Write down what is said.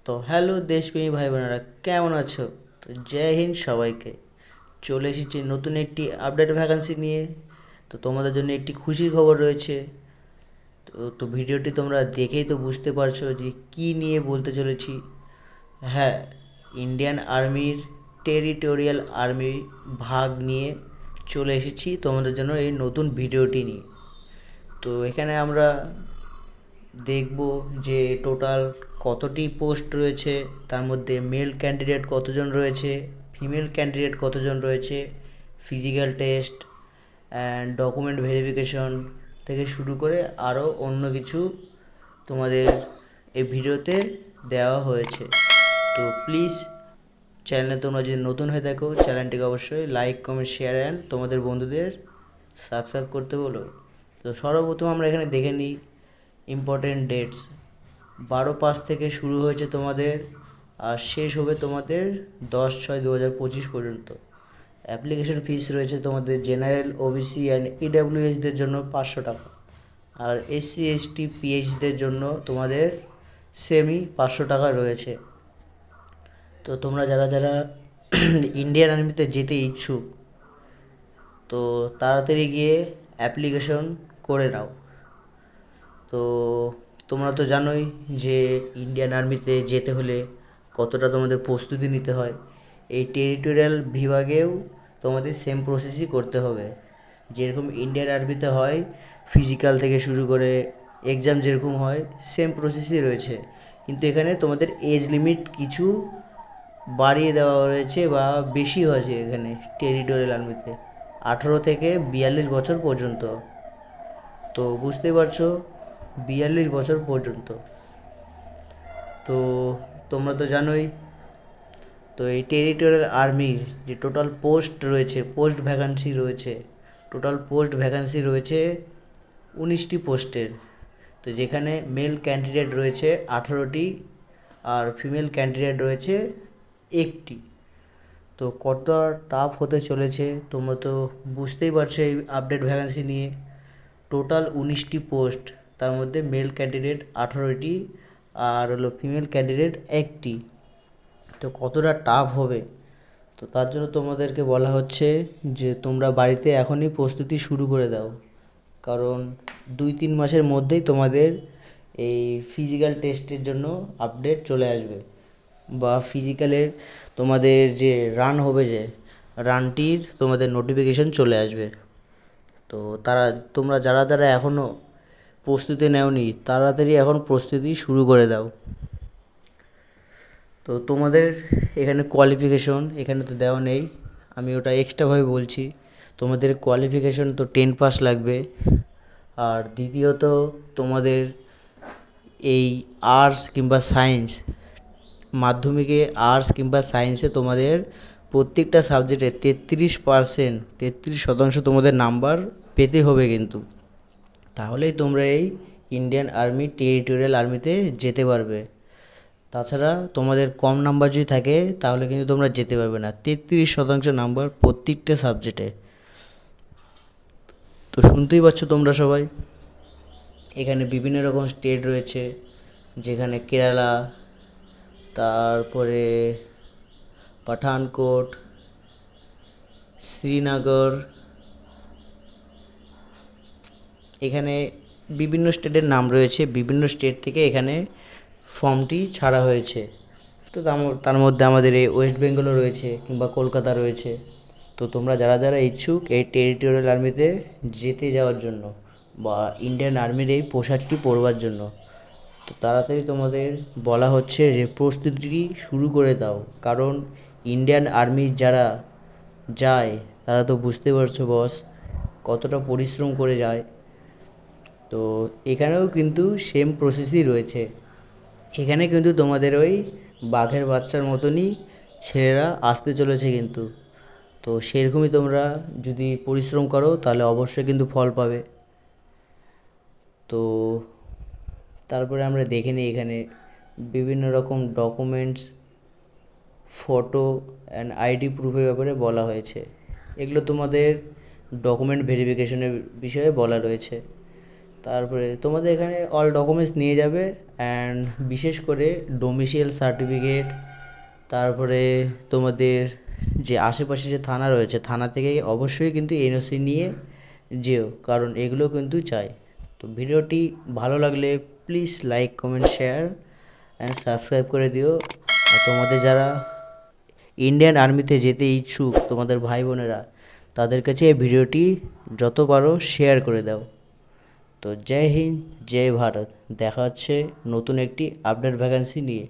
তো হ্যালো দেশপ্রেমী ভাই বোনেরা, কেমন আছো? তো জয় হিন্দ সবাইকে। চলে এসেছি নতুন একটি আপডেট ভ্যাকান্সি নিয়ে। তো তোমাদের জন্য একটি খুশির খবর রয়েছে। তো ভিডিওটি তোমরা দেখেই তো বুঝতে পারছো যে কি নিয়ে বলতে চলেছি। হ্যাঁ, ইন্ডিয়ান আর্মির টেরিটোরিয়াল আর্মি ভাগ নিয়ে চলে এসেছি তোমাদের জন্য এই নতুন ভিডিওটি নিয়ে। তো এখানে আমরা দেখব যে টোটাল কতটি পোস্ট রয়েছে, তার মধ্যে মেল ক্যান্ডিডেট কতজন রয়েছে, ফিমেল ক্যান্ডিডেট কতজন রয়েছে, physical test and document verification থেকে শুরু করে আরও অন্য কিছু তোমাদের এই ভিডিওতে দেওয়া হয়েছে। তো প্লিজ চ্যানেলে তোমরা যদি নতুন হয়ে থাকো, চ্যানেলটিকে অবশ্যই লাইক কমেন্ট শেয়ার অ্যান্ড তোমাদের বন্ধুদের সাবস্ক্রাইব করতে বলো। তো সর্বপ্রথম আমরা এখানে দেখে নিই ইম্পর্টেন্ট ডেটস। 12/5 থেকে শুরু হয়েছে তোমাদের, আর শেষ হবে তোমাদের 10/6/2025 পর্যন্ত। অ্যাপ্লিকেশন ফিস রয়েছে তোমাদের জেনারেল, ওবিসি অ্যান্ড ইডাব্লিউএসদের জন্য 500 টাকা, আর এসসি এসটি পিএইচদের জন্য তোমাদের সেমি 500 টাকা রয়েছে। তো তোমরা যারা যারা ইন্ডিয়ান আর্মিতে যেতে ইচ্ছুক, তো তাড়াতাড়ি গিয়ে অ্যাপ্লিকেশন করে নাও। তো তোমরা তো জানোই যে ইন্ডিয়ান আর্মিতে যেতে হলে কতটা তোমাদের প্রস্তুতি নিতে হয়। এই টেরিটোরিয়াল বিভাগেও তোমাদের সেম প্রসেসই করতে হবে, যেরকম ইন্ডিয়ান আর্মিতে হয়। ফিজিক্যাল থেকে শুরু করে এক্সাম যেরকম হয়, সেম প্রসেসই রয়েছে। কিন্তু এখানে তোমাদের এজ লিমিট কিছু বাড়িয়ে দেওয়া হয়েছে বা বেশি হয়েছে এখানে টেরিটোরিয়াল আর্মিতে, 18 থেকে 42 বছর পর্যন্ত। তো বুঝতেই পারছো, 42 বছর পর্যন্ত। তো তোমরা তো জানোই, তো এই টেরিটোরিয়াল আর্মির যে টোটাল পোস্ট রয়েছে, পোস্ট ভ্যাকান্সি রয়েছে, টোটাল পোস্ট ভ্যাকান্সি রয়েছে 19টি পোস্টের। তো যেখানে মেল ক্যান্ডিডেট রয়েছে 18টি, আর ফিমেল ক্যান্ডিডেট রয়েছে 1টি। তো কতটা টাফ হতে চলেছে তোমরা তো বুঝতেই পারছো এই আপডেট ভ্যাকান্সি নিয়ে। টোটাল 19টি পোস্ট, তার মধ্যে মেল ক্যান্ডিডেট 18টি আর হলো ফিমেল ক্যান্ডিডেট 1টি। তো কতটা টাফ হবে, তো তার জন্য তোমাদেরকে বলা হচ্ছে যে তোমরা বাড়িতে এখনই প্রস্তুতি শুরু করে দাও। কারণ 2-3 মাসের মধ্যেই তোমাদের এই ফিজিক্যাল টেস্টের জন্য আপডেট চলে আসবে, বা ফিজিক্যালের তোমাদের যে রান হবে, যে রানটির তোমাদের নোটিফিকেশন চলে আসবে। তো তোমরা যারা যারা এখনও প্রস্তুতি নেওনি, তাড়াতাড়ি এখন প্রস্তুতি শুরু করে দাও। তো তোমাদের এখানে কোয়ালিফিকেশন এখানে তো দেওয়া নেই, আমি ওটা এক্সট্রাভাবে বলছি। তোমাদের কোয়ালিফিকেশন তো 10 পাস লাগবে। আর দ্বিতীয়ত তোমাদের এই আর্টস কিংবা সায়েন্স, মাধ্যমিকে আর্টস কিংবা সায়েন্সে তোমাদের প্রত্যেকটা সাবজেক্টে 33% তোমাদের নাম্বার পেতে হবে কিন্তু। তাহলেই তোমরা এই ইন্ডিয়ান আর্মি টেরিটোরিয়াল আর্মিতে যেতে পারবে। তাছাড়া তোমাদের কম নাম্বার যদি থাকে তাহলে কিন্তু তোমরা যেতে পারবে না। 33% নাম্বার প্রত্যেকটা সাবজেক্টে। তো শুনতেই পাচ্ছ তোমরা সবাই, এখানে বিভিন্ন রকম স্টেট রয়েছে, যেখানে কেরালা, তারপরে পাঠানকোট, শ্রীনগর, এখানে বিভিন্ন স্টেটের নাম রয়েছে। বিভিন্ন স্টেট থেকে এখানে ফর্মটি ছাড়া হয়েছে। তো তার মধ্যে আমাদের এই ওয়েস্ট বেঙ্গলও রয়েছে কিংবা কলকাতা রয়েছে। তো তোমরা যারা যারা ইচ্ছুক এই টেরিটোরিয়াল আর্মিতে যেতে যাওয়ার জন্য, বা ইন্ডিয়ান আর্মির এই পোশাকটি পরবার জন্য, তো তাড়াতাড়ি তোমাদের বলা হচ্ছে যে প্রস্তুতি শুরু করে দাও। কারণ ইন্ডিয়ান আর্মি যারা যায়, তারা তো বুঝতে পারছো বস কতটা পরিশ্রম করে যায়। তো এখানেও কিন্তু সেম প্রসেসই রয়েছে। এখানে কিন্তু তোমাদের ওই বাঘের বাচ্চার মতনই ছেলেরা আসতে চলেছে কিন্তু। তো সেরকমই তোমরা যদি পরিশ্রম করো তাহলে অবশ্যই কিন্তু ফল পাবে। তো তারপরে আমরা দেখে নিই এখানে বিভিন্ন রকম ডকুমেন্টস, ফটো অ্যান্ড আইডি প্রুফের ব্যাপারে বলা হয়েছে। এগুলো তোমাদের ডকুমেন্ট ভেরিফিকেশনের বিষয়ে বলা রয়েছে। তারপরে তোমাদের এখানে অল ডকুমেন্টস নিয়ে যাবে, অ্যান্ড বিশেষ করে ডোমিসিয়াল সার্টিফিকেট, তারপরে তোমাদের যে আশেপাশে যে থানা রয়েছে থানা থেকে অবশ্যই কিন্তু এনওসি নিয়ে যেও, কারণ এগুলো কিন্তু চাই। তো ভিডিওটি ভালো লাগলে please like comment share and subscribe করে দিও। আর তোমাদের যারা ইন্ডিয়ান আর্মিতে যেতে ইচ্ছুক তোমাদের ভাই বোনেরা, তাদের কাছে এই ভিডিওটি যত পারো শেয়ার করে দাও। তো জয় হিন্দ, জয় ভারত। দেখা হচ্ছে নতুন একটি আপডেট ভ্যাকান্সি নিয়ে।